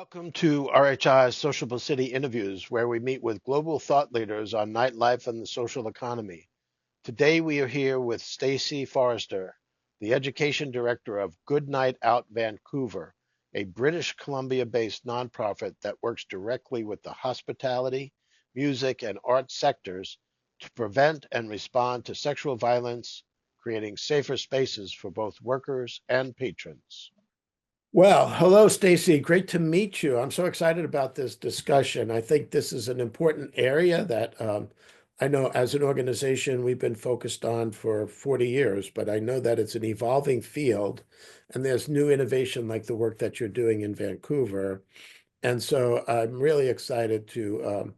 Welcome to RHI's Sociable City Interviews, where we meet with global thought leaders on nightlife and the social economy. Today we are here with Stacey Forrester, the Education Director of Good Night Out Vancouver, a British Columbia-based nonprofit that works directly with the hospitality, music, and art sectors to prevent and respond to sexual violence, creating safer spaces for both workers and patrons. Well, hello, Stacey. Great to meet you. I'm so excited about this discussion. I think this is an important area that I know as an organization we've been focused on for 40 years, but I know that it's an evolving field and there's new innovation like the work that you're doing in Vancouver. And so I'm really excited to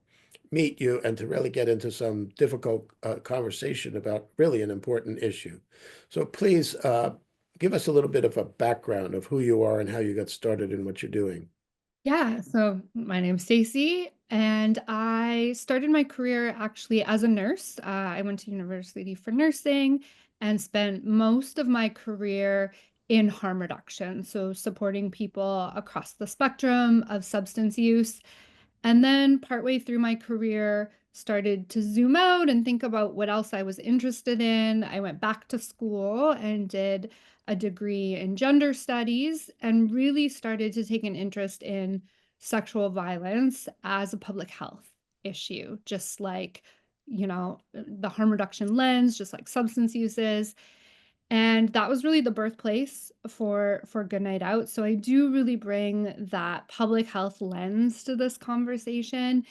meet you and to really get into some difficult conversation about really an important issue. So please give us a little bit of a background of who you are and how you got started and what you're doing. Yeah, so my name's Stacey, and I started my career actually as a nurse. I went to university for nursing and spent most of my career in harm reduction, so supporting people across the spectrum of substance use. And then partway through my career, started to zoom out and think about what else I was interested in. I went back to school and did a degree in gender studies and really started to take an interest in sexual violence as a public health issue, just like, the harm reduction lens, just like substance uses. And that was really the birthplace for Good Night Out. So I do really bring that public health lens to this conversation,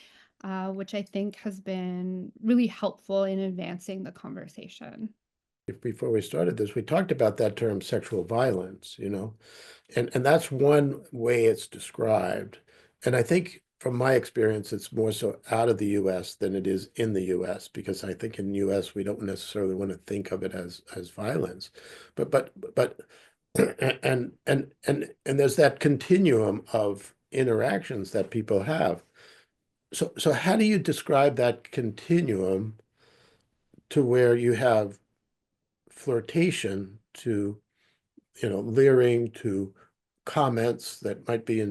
which I think has been really helpful in advancing the conversation. Before we started this, we talked about that term sexual violence, and that's one way it's described. And I think from my experience, it's more so out of the US than it is in the US, because I think in the US we don't necessarily want to think of it as violence. But and there's that continuum of interactions that people have. So how do you describe that continuum to where you have flirtation to, leering to comments that might be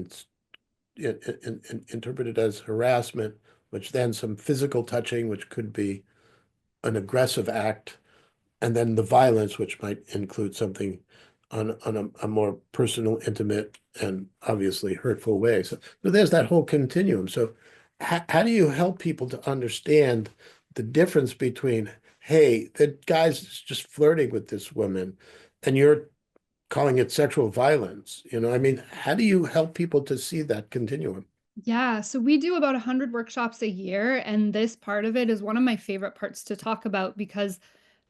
interpreted as harassment, which then some physical touching, which could be an aggressive act, and then the violence, which might include something on a more personal, intimate, and obviously hurtful way. So there's that whole continuum. So how do you help people to understand the difference between, hey, the guy's just flirting with this woman, and you're calling it sexual violence? I mean, how do you help people to see that continuum? Yeah, so we do about 100 workshops a year, and this part of it is one of my favorite parts to talk about because,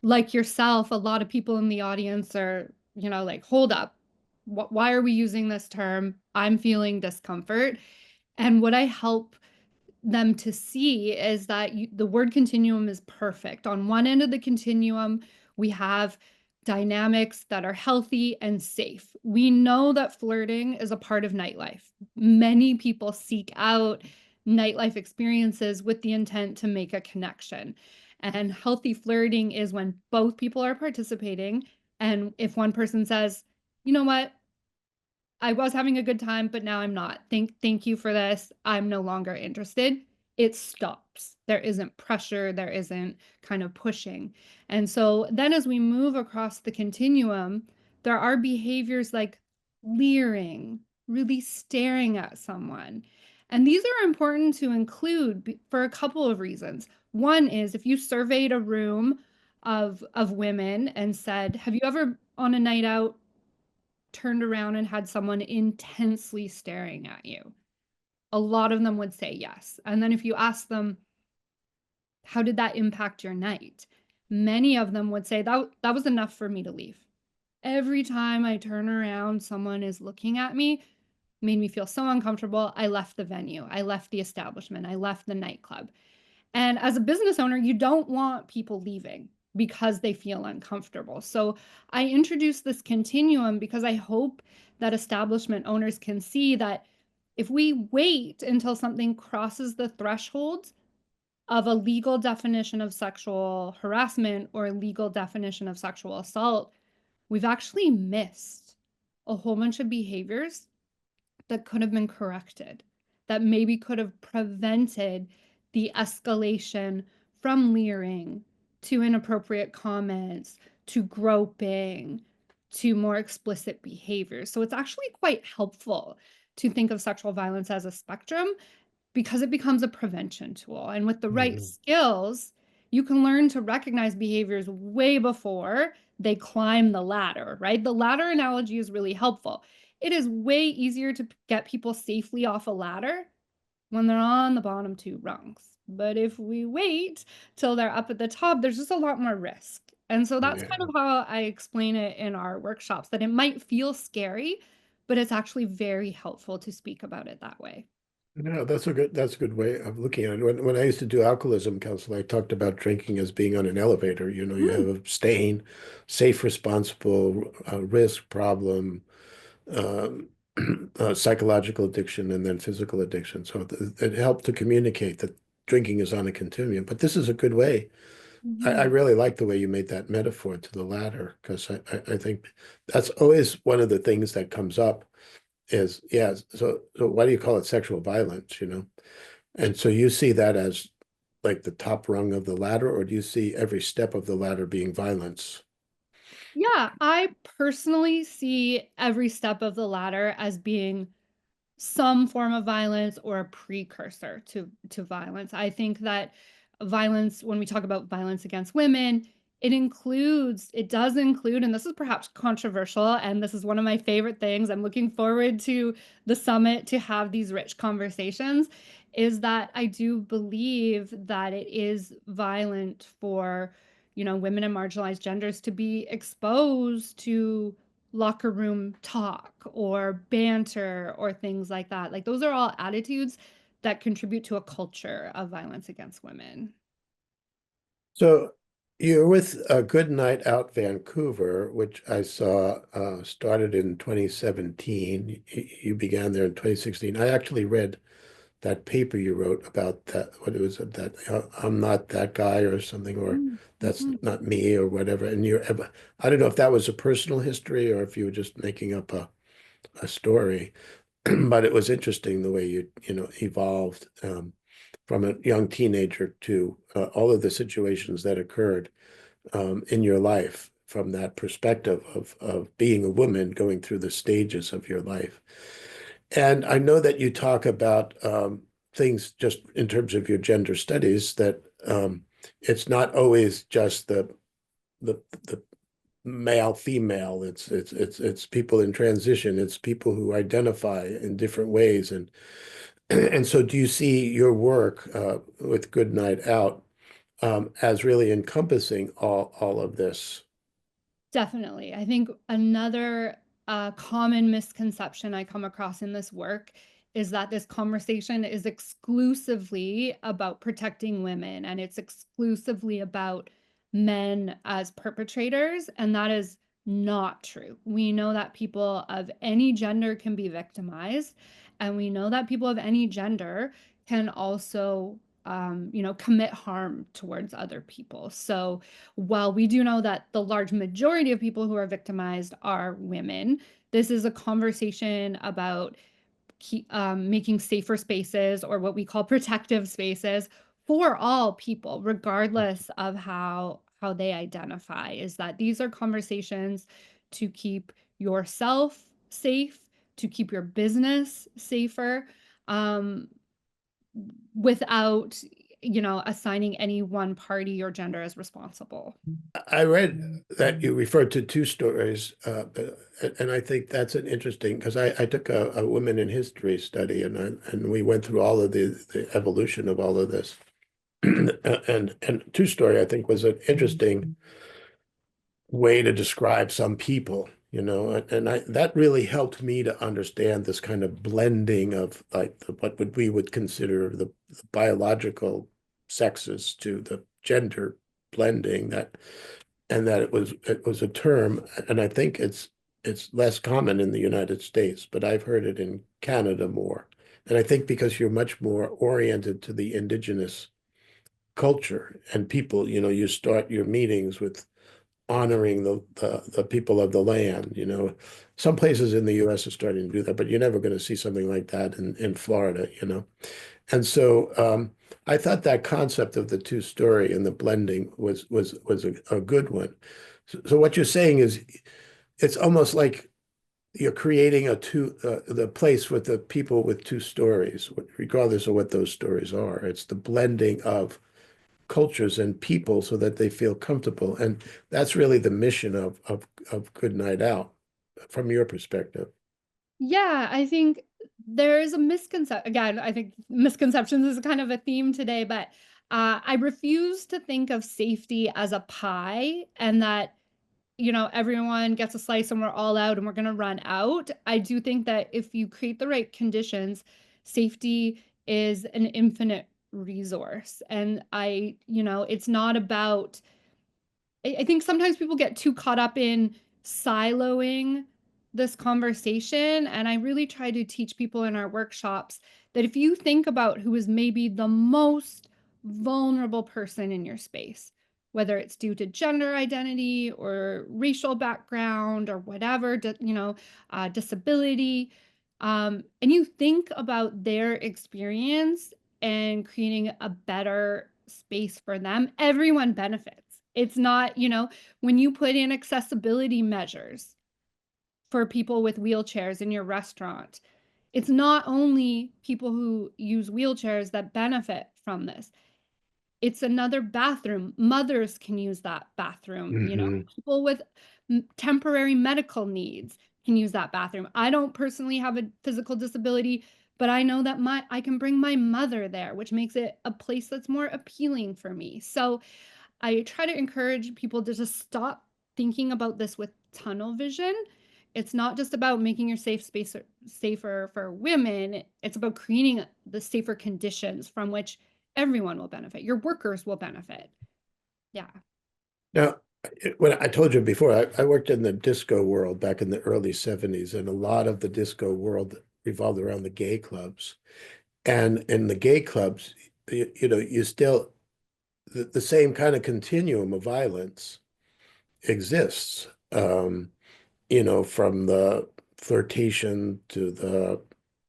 like yourself, a lot of people in the audience are, like, hold up, why are we using this term? I'm feeling discomfort. And what I help them to see is that the word continuum is perfect. On one end of the continuum, we have dynamics that are healthy and safe. We know that flirting is a part of nightlife. Many people seek out nightlife experiences with the intent to make a connection. And healthy flirting is when both people are participating. And if one person says, you know what, I was having a good time, but now I'm not. Thank you for this. I'm no longer interested. It stops. There isn't pressure, there isn't kind of pushing. And so then as we move across the continuum, there are behaviors like leering, really staring at someone. And these are important to include for a couple of reasons. One is if you surveyed a room of women and said, "Have you ever on a night out turned around and had someone intensely staring at you?" A lot of them would say yes. And then if you ask them, how did that impact your night? Many of them would say that was enough for me to leave. Every time I turn around, someone is looking at me, made me feel so uncomfortable. I left the venue. I left the establishment. I left the nightclub. And as a business owner, you don't want people leaving because they feel uncomfortable. So I introduce this continuum because I hope that establishment owners can see that if we wait until something crosses the threshold of a legal definition of sexual harassment or a legal definition of sexual assault, we've actually missed a whole bunch of behaviors that could have been corrected, that maybe could have prevented the escalation from leering to inappropriate comments to groping to more explicit behaviors. So it's actually quite helpful to think of sexual violence as a spectrum because it becomes a prevention tool. And with the right skills, you can learn to recognize behaviors way before they climb the ladder, right? The ladder analogy is really helpful. It is way easier to get people safely off a ladder when they're on the bottom two rungs. But if we wait till they're up at the top, there's just a lot more risk. And so that's kind Yeah. of how I explain it in our workshops, that it might feel scary, but it's actually very helpful to speak about it that way. No, that's a good way of looking at it. When I used to do alcoholism counseling, I talked about drinking as being on an elevator. You know, you have Mm, a stain, safe, responsible, risk, problem, um, psychological addiction, and then physical addiction. So it helped to communicate that drinking is on a continuum. But this is a good way. I mhm. really like the way you made that metaphor to the ladder, because I think that's always one of the things that comes up is, yeah, so why do you call it sexual violence, you know? And so you see that as like the top rung of the ladder, or do you see every step of the ladder being violence? Yeah, I personally see every step of the ladder as being some form of violence or a precursor to violence. I think that violence, when we talk about violence against women, it does include, and this is perhaps controversial, and this is one of my favorite things. I'm looking forward to the summit to have these rich conversations, is that I do believe that it is violent for, women and marginalized genders to be exposed to locker room talk or banter or things like that. Like those are all attitudes that contribute to a culture of violence against women. So you're with Good Night Out Vancouver, which I saw started in 2017. You began there in 2016. I actually read that paper you wrote about that, what it was that I'm not that guy or something, or that's Mm-hmm. not me or whatever. And I don't know if that was a personal history or if you were just making up a story, but it was interesting the way you evolved from a young teenager to all of the situations that occurred in your life from that perspective of being a woman going through the stages of your life. And I know that you talk about things just in terms of your gender studies, that it's not always just the male female. It's people in transition. It's people who identify in different ways. And so do you see your work with Good Night Out as really encompassing all of this? Definitely. I think another common misconception I come across in this work is that this conversation is exclusively about protecting women and it's exclusively about men as perpetrators. And that is not true. We know that people of any gender can be victimized, and we know that people of any gender can also, commit harm towards other people. So, while we do know that the large majority of people who are victimized are women, this is a conversation about making safer spaces, or what we call protective spaces, for all people, regardless of how they identify. Is that these are conversations to keep yourself safe, to keep your business safer, um, without assigning any one party or gender as responsible. I read that you referred to two stories, and I think that's an interesting, because I took a women in history study, and we went through all of the evolution of all of this. And two story I think was an interesting way to describe some people, and that really helped me to understand this kind of blending of like we would consider the biological sexes to the gender blending, that it was a term, and I think it's less common in the United States, but I've heard it in Canada more. And I think because you're much more oriented to the indigenous culture and people, you start your meetings with honoring the people of the land. Some places in the U.S. are starting to do that, but you're never going to see something like that in Florida. And so I thought that concept of the two-story and the blending was a good one. So what you're saying is it's almost like you're creating the place with the people with two stories, regardless of what those stories are. It's the blending of cultures and people so that they feel comfortable. And that's really the mission of Good Night Out from your perspective. Yeah, I think there is a misconception. Again, I think misconceptions is kind of a theme today, but I refuse to think of safety as a pie and that, everyone gets a slice and we're all out and we're going to run out. I do think that if you create the right conditions, safety is an infinite resource. And it's not about I think sometimes people get too caught up in siloing this conversation. And I really try to teach people in our workshops that if you think about who is maybe the most vulnerable person in your space, whether it's due to gender identity or racial background or whatever, disability, and you think about their experience and creating a better space for them, everyone benefits. It's not, when you put in accessibility measures for people with wheelchairs in your restaurant, it's not only people who use wheelchairs that benefit from this. It's another bathroom. Mothers can use that bathroom, Hmm. people with temporary medical needs can use that bathroom. I don't personally have a physical disability, but I know that I can bring my mother there, which makes it a place that's more appealing for me. So I try to encourage people to just stop thinking about this with tunnel vision. It's not just about making your safe space safer for women. It's about creating the safer conditions from which everyone will benefit. Your workers will benefit. Yeah. Now, when I told you before, I worked in the disco world back in the early 70s, and a lot of the disco world revolved around the gay clubs. And in the gay clubs, you still, the same kind of continuum of violence exists. From the flirtation to the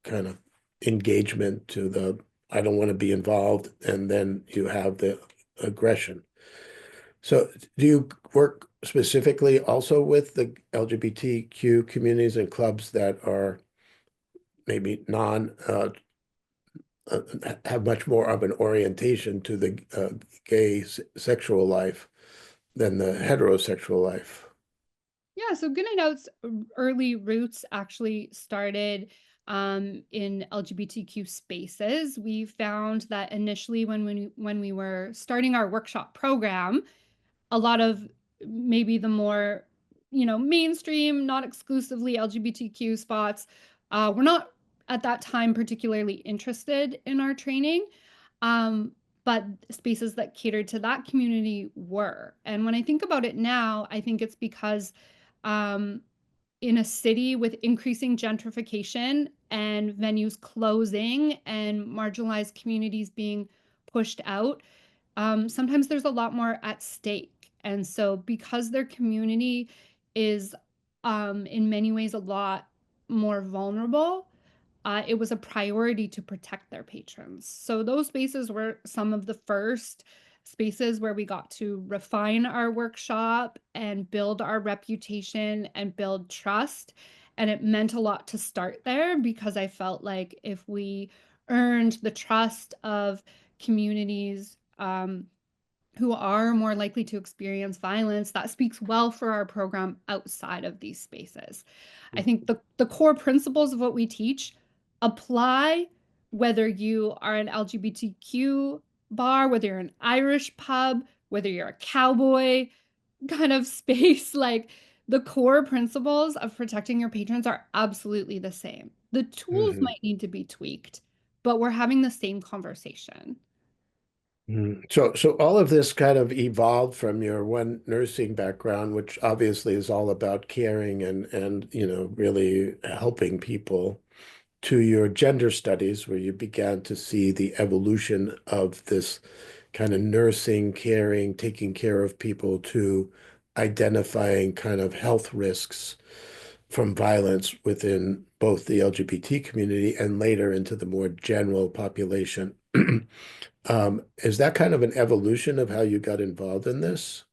kind of engagement to the I don't want to be involved, and then you have the aggression. So do you work specifically also with the LGBTQ communities and clubs that are maybe have much more of an orientation to the gay sexual life than the heterosexual life? Yeah, so Good Night Out's early roots actually started in LGBTQ spaces. We found that initially when we were starting our workshop program, a lot of maybe the more mainstream, not exclusively LGBTQ spots were not at that time particularly interested in our training, but spaces that catered to that community were. And when I think about it now, I think it's because um, in a city with increasing gentrification and venues closing and marginalized communities being pushed out, sometimes there's a lot more at stake. And so, because their community is in many ways a lot more vulnerable, it was a priority to protect their patrons. So, those spaces were some of the first spaces where we got to refine our workshop and build our reputation and build trust. And it meant a lot to start there because I felt like if we earned the trust of communities who are more likely to experience violence, that speaks well for our program outside of these spaces. I think the core principles of what we teach apply whether you are an LGBTQ bar, whether you're an Irish pub, whether you're a cowboy kind of space. Like the core principles of protecting your patrons are absolutely the same. The tools Mhm. might need to be tweaked, but we're having the same conversation. So all of this kind of evolved from your one nursing background, which obviously is all about caring and really helping people, to your gender studies, where you began to see the evolution of this kind of nursing, caring, taking care of people to identifying kind of health risks from violence within both the LGBT community and later into the more general population. Is that kind of an evolution of how you got involved in this?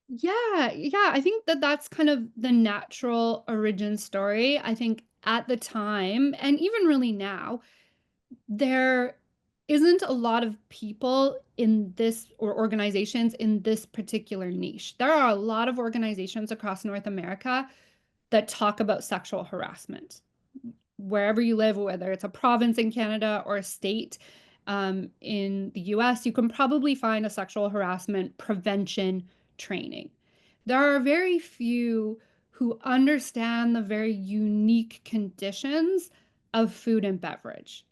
Yeah, I think that that's kind of the natural origin story. I think at the time, and even really now, there isn't a lot of people in this or organizations in this particular niche. There are a lot of organizations across North America that talk about sexual harassment wherever you live, whether it's a province in Canada or a state in the US, you can probably find a sexual harassment prevention training. There are very few who understand the very unique conditions of food and beverage,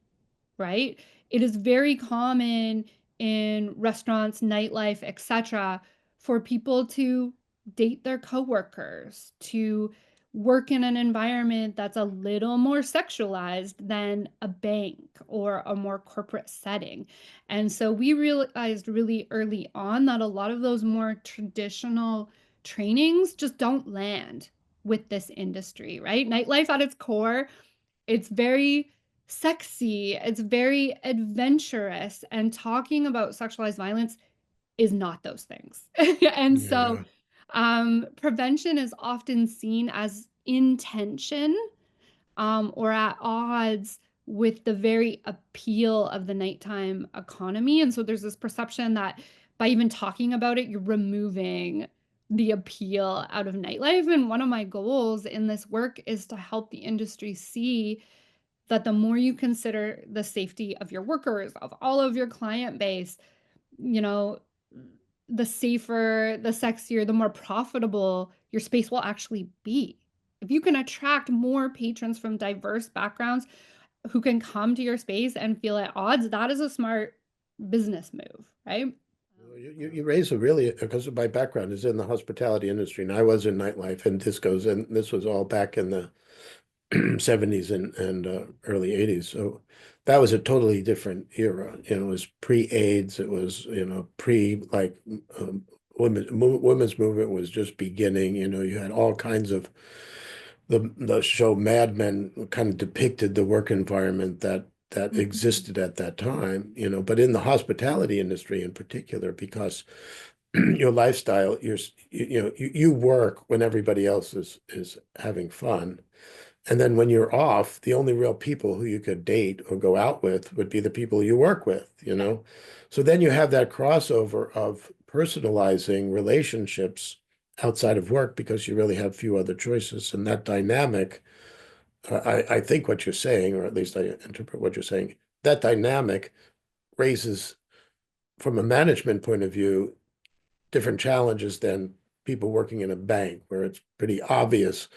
right? It is very common in restaurants, nightlife, etc., for people to date their coworkers, to work in an environment that's a little more sexualized than a bank or a more corporate setting. And so we realized really early on that a lot of those more traditional trainings just don't land with this industry, right? Nightlife at its core, it's very sexy, it's very adventurous, and talking about sexualized violence is not those things. And so Yeah. prevention is often seen as intention or at odds with the very appeal of the nighttime economy. And so there's this perception that by even talking about it, you're removing the appeal out of nightlife. And one of my goals in this work is to help the industry see that the more you consider the safety of your workers, of all of your client base, you know, the safer, the sexier, the more profitable your space will actually be. If you can attract more patrons from diverse backgrounds who can come to your space and feel at odds, that is a smart business move, right? Well, you raise a really, because of my background is in the hospitality industry, and I was in nightlife and discos, and this was all back in the 70s and early 80s. So that was a totally different era. You know, it was pre-AIDS. It was, pre like women's movement was just beginning. You know, you had all kinds of the show Mad Men kind of depicted the work environment that Mhm. existed at that time, but in the hospitality industry in particular, because your lifestyle, you work when everybody else is having fun. And then when you're off, the only real people who you could date or go out with would be the people you work with. So then you have that crossover of personalizing relationships outside of work because you really have few other choices. And that dynamic, I think what you're saying, or at least I interpret what you're saying, that dynamic raises, from a management point of view, different challenges than people working in a bank, where it's pretty obvious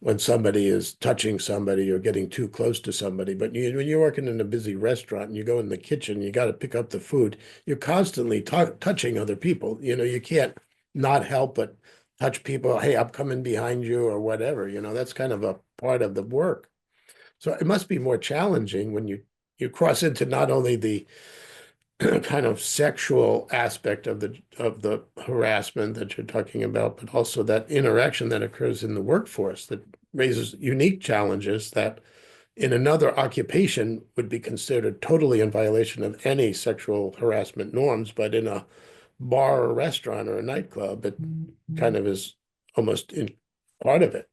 when somebody is touching somebody or getting too close to somebody. But when you're working in a busy restaurant and you go in the kitchen, you got to pick up the food, you're constantly touching other people. You can't not help but touch people. Hey, I'm coming behind you or whatever. That's kind of a part of the work. So it must be more challenging when you cross into not only the kind of sexual aspect of the harassment that you're talking about, but also that interaction that occurs in the workforce that raises unique challenges that in another occupation would be considered totally in violation of any sexual harassment norms, but in a bar or restaurant or a nightclub, it kind of is almost in part of it.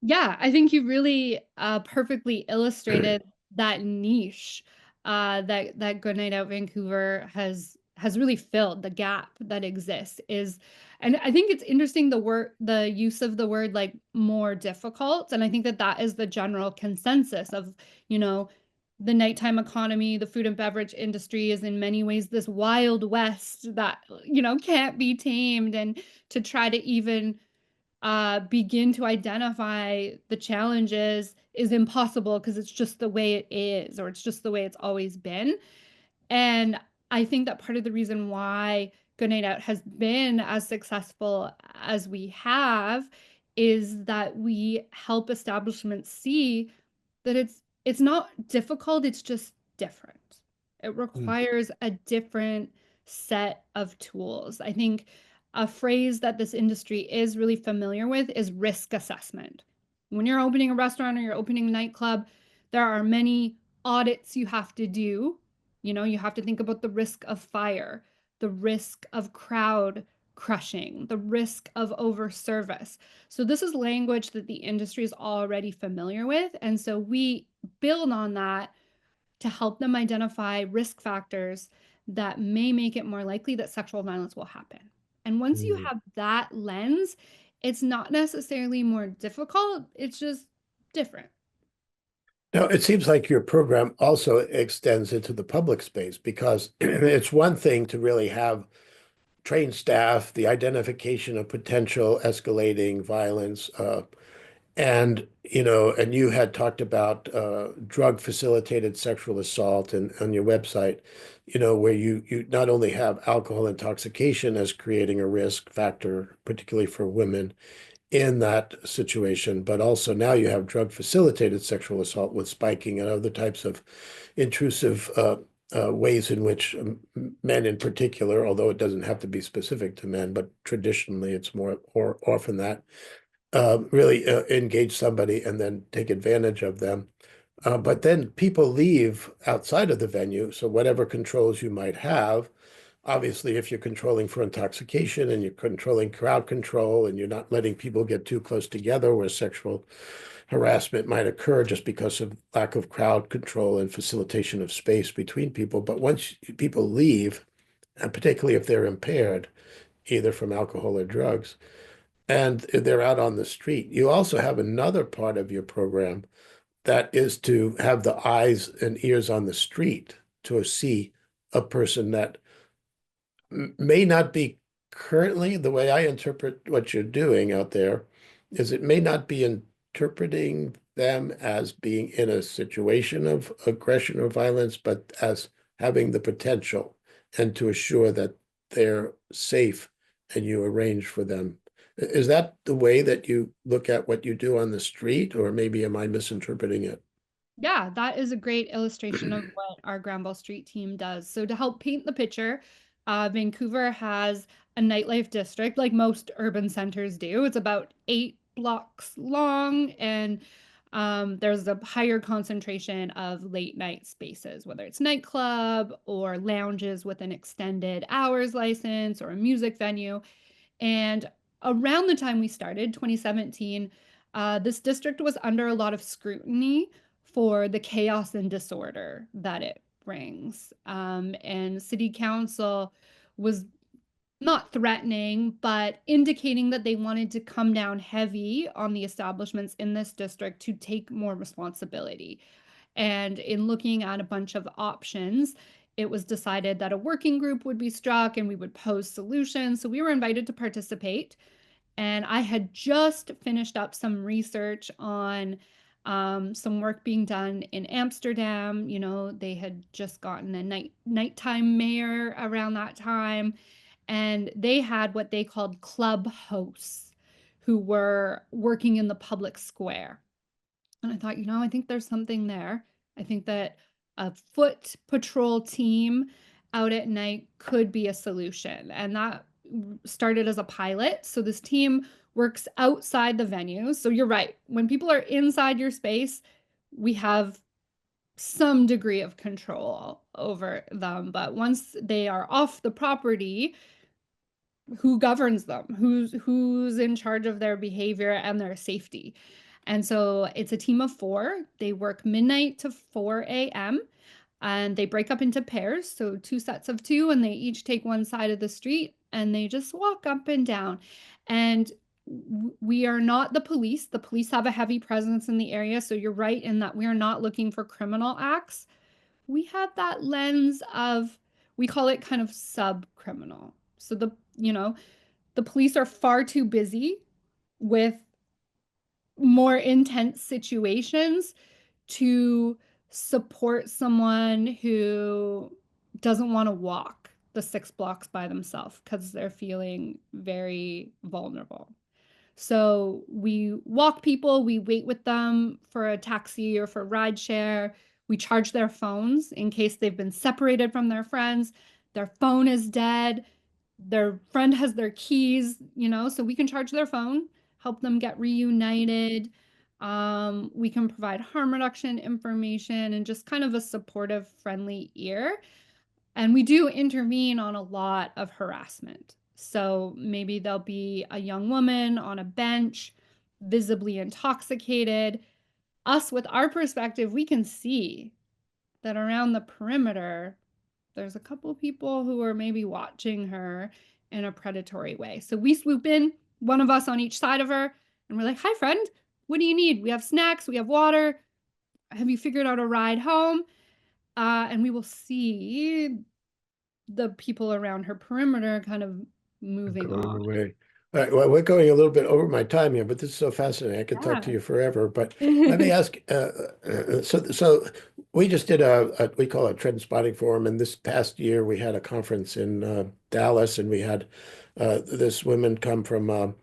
Yeah, I think you really perfectly illustrated that niche that Good Night Out Vancouver has really filled the gap that exists is, and I think it's interesting the use of the word like more difficult, and I think that that is the general consensus of, you know, the nighttime economy, the food and beverage industry is in many ways this wild west that, can't be tamed, and to try to even begin to identify the challenges is impossible because it's just the way it is, or it's just the way it's always been. And I think that part of the reason why Good Night Out has been as successful as we have is that we help establishments see that it's not difficult, it's just different. It Mm. requires a different set of tools. I think a phrase that this industry is really familiar with is risk assessment. When you're opening a restaurant or you're opening a nightclub, there are many audits you have to do. You have to think about the risk of fire, the risk of crowd crushing, the risk of overservice. So this is language that the industry is already familiar with. And so we build on that to help them identify risk factors that may make it more likely that sexual violence will happen. And once you Mm. have that lens, it's not necessarily more difficult, it's just different. Now, it seems like your program also extends into the public space because it's one thing to really have trained staff, the identification of potential escalating violence, and you had talked about drug facilitated sexual assault and on your website, where you not only have alcohol intoxication as creating a risk factor, particularly for women in that situation, but also now you have drug facilitated sexual assault with spiking and other types of intrusive ways in which men in particular, although it doesn't have to be specific to men, but traditionally it's more or often that really engage somebody and then take advantage of them. But then people leave outside of the venue. So whatever controls you might have, obviously, if you're controlling for intoxication and you're controlling crowd control and you're not letting people get too close together where sexual harassment might occur just because of lack of crowd control and facilitation of space between people. But once people leave, and particularly if they're impaired, either from alcohol or drugs, and they're out on the street. You also have another part of your program that is to have the eyes and ears on the street to see a person that may not be currently, the way I interpret what you're doing out there is it may not be interpreting them as being in a situation of aggression or violence, but as having the potential and to assure that they're safe and you arrange for them. Is that the way that you look at what you do on the street, or maybe am I misinterpreting it? Yeah, that is a great illustration of what our Granville Street team does. So to help paint the picture, Vancouver has a nightlife district like most urban centers do. It's about 8 blocks long, and there's a higher concentration of late night spaces, whether it's nightclub or lounges with an extended hours license or a music venue. And around the time we started, 2017, this district was under a lot of scrutiny for the chaos and disorder that it brings. And city council was not threatening, but indicating that they wanted to come down heavy on the establishments in this district to take more responsibility. And in looking at a bunch of options, it was decided that a working group would be struck and we would pose solutions. So we were invited to participate. And I had just finished up some research on some work being done in Amsterdam. They had just gotten a nighttime mayor around that time, and they had what they called club hosts who were working in the public square. And I thought, I think there's something there. I think that a foot patrol team out at night could be a solution. And that started as a pilot. So this team works outside the venue. So you're right. When people are inside your space, we have some degree of control over them. But once they are off the property, who governs them? Who's in charge of their behavior and their safety? And so it's a team of 4. They work midnight to 4 a.m. and they break up into pairs, so 2 sets of 2, and they each take one side of the street and they just walk up and down. And we are not the police. The police have a heavy presence in the area, so you're right in that we are not looking for criminal acts. We have that lens of, we call it kind of sub-criminal. So the police are far too busy with more intense situations to support someone who doesn't want to walk the 6 blocks by themselves because they're feeling very vulnerable. So we walk people, we wait with them for a taxi or for rideshare. We charge their phones in case they've been separated from their friends. Their phone is dead. their friend has their keys, so we can charge their phone, help them get reunited. We can provide harm reduction information and just kind of a supportive, friendly ear. And we do intervene on a lot of harassment. So maybe there'll be a young woman on a bench, visibly intoxicated. Us, with our perspective, we can see that around the perimeter, there's a couple people who are maybe watching her in a predatory way. So we swoop in, one of us on each side of her, and we're like, "Hi, friend, what do you need? We have snacks, we have water. Have you figured out a ride home?" And we will see the people around her perimeter kind of moving Going on. away. All right, well, we're going a little bit over my time here, but this is so fascinating. I could talk to Yeah. you forever. But let me ask, so we just did we call it Trend Spotting Forum, and this past year we had a conference in Dallas, and we had this woman come from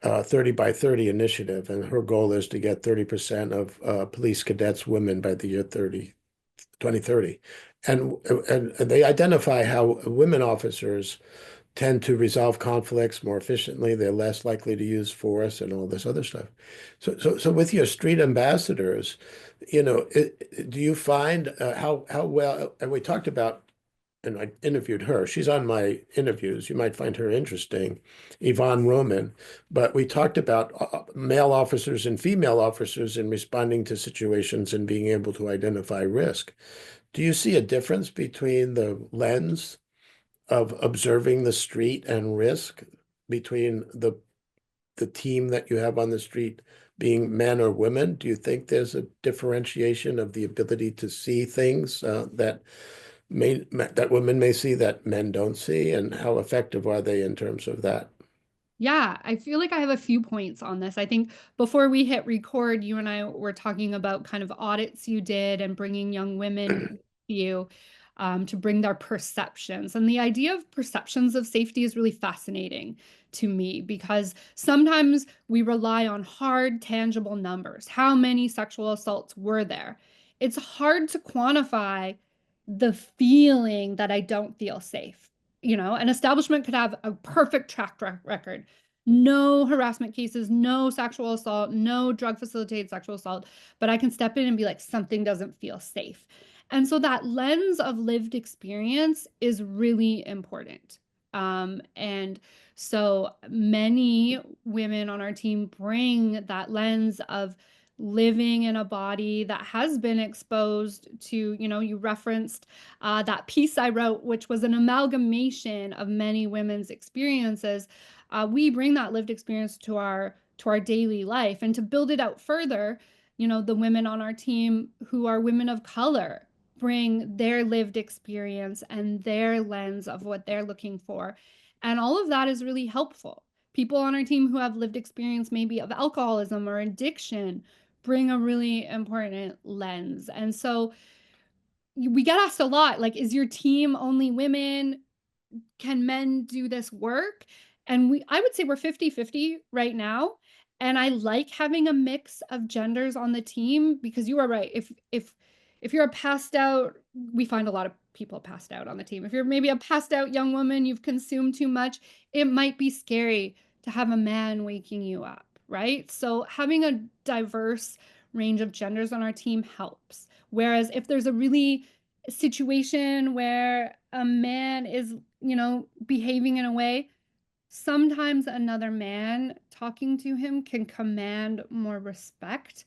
30 by 30 initiative, and her goal is to get 30% of police cadets women by the year 2030. And they identify how women officers tend to resolve conflicts more efficiently. They're less likely to use force and all this other stuff. So with your street ambassadors, do you find how well? And we talked about, and I interviewed her. She's on my interviews. You might find her interesting, Yvonne Roman. But we talked about male officers and female officers in responding to situations and being able to identify risk. Do you see a difference between the lens of observing the street and risk between the team that you have on the street being men or women? Do you think there's a differentiation of the ability to see things that women may see that men don't see, and how effective are they in terms of that? Yeah, I feel like I have a few points on this. I think before we hit record, you and I were talking about kind of audits you did and bringing young women to you to bring their perceptions. And the idea of perceptions of safety is really fascinating to me because sometimes we rely on hard, tangible numbers. How many sexual assaults were there? It's hard to quantify the feeling that I don't feel safe. An establishment could have a perfect track record, no harassment cases, no sexual assault, no drug facilitated sexual assault, but I can step in and be like, something doesn't feel safe. And so that lens of lived experience is really important. And so many women on our team bring that lens of living in a body that has been exposed to, you referenced that piece I wrote, which was an amalgamation of many women's experiences. We bring that lived experience to our daily life, and to build it out further, the women on our team who are women of color bring their lived experience and their lens of what they're looking for. And all of that is really helpful. People on our team who have lived experience maybe of alcoholism or addiction bring a really important lens. And so we get asked a lot, like, is your team only women? Can men do this work? And I would say we're 50-50 right now. And I like having a mix of genders on the team because you are right. If you're a passed out, we find a lot of people passed out on the team. If you're maybe a passed out young woman, you've consumed too much, it might be scary to have a man waking you up, right? So having a diverse range of genders on our team helps. Whereas if there's a really situation where a man is, behaving in a way, sometimes another man talking to him can command more respect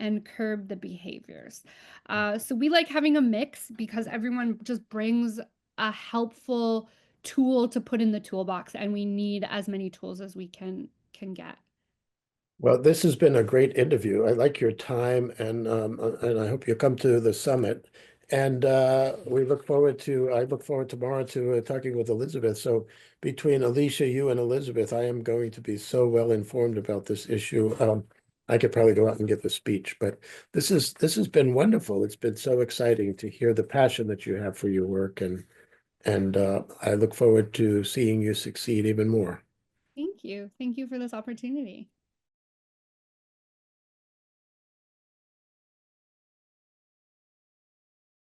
and curb the behaviors. So we like having a mix because everyone just brings a helpful tool to put in the toolbox, and we need as many tools as we can get. Well, this has been a great interview. I like your time, and I hope you come to the summit. And I look forward tomorrow to talking with Elizabeth. So between Alicia, you and Elizabeth, I am going to be so well informed about this issue. I could probably go out and give a speech, but this has been wonderful. It's been so exciting to hear the passion that you have for your work, and I look forward to seeing you succeed even more. Thank you. Thank you for this opportunity.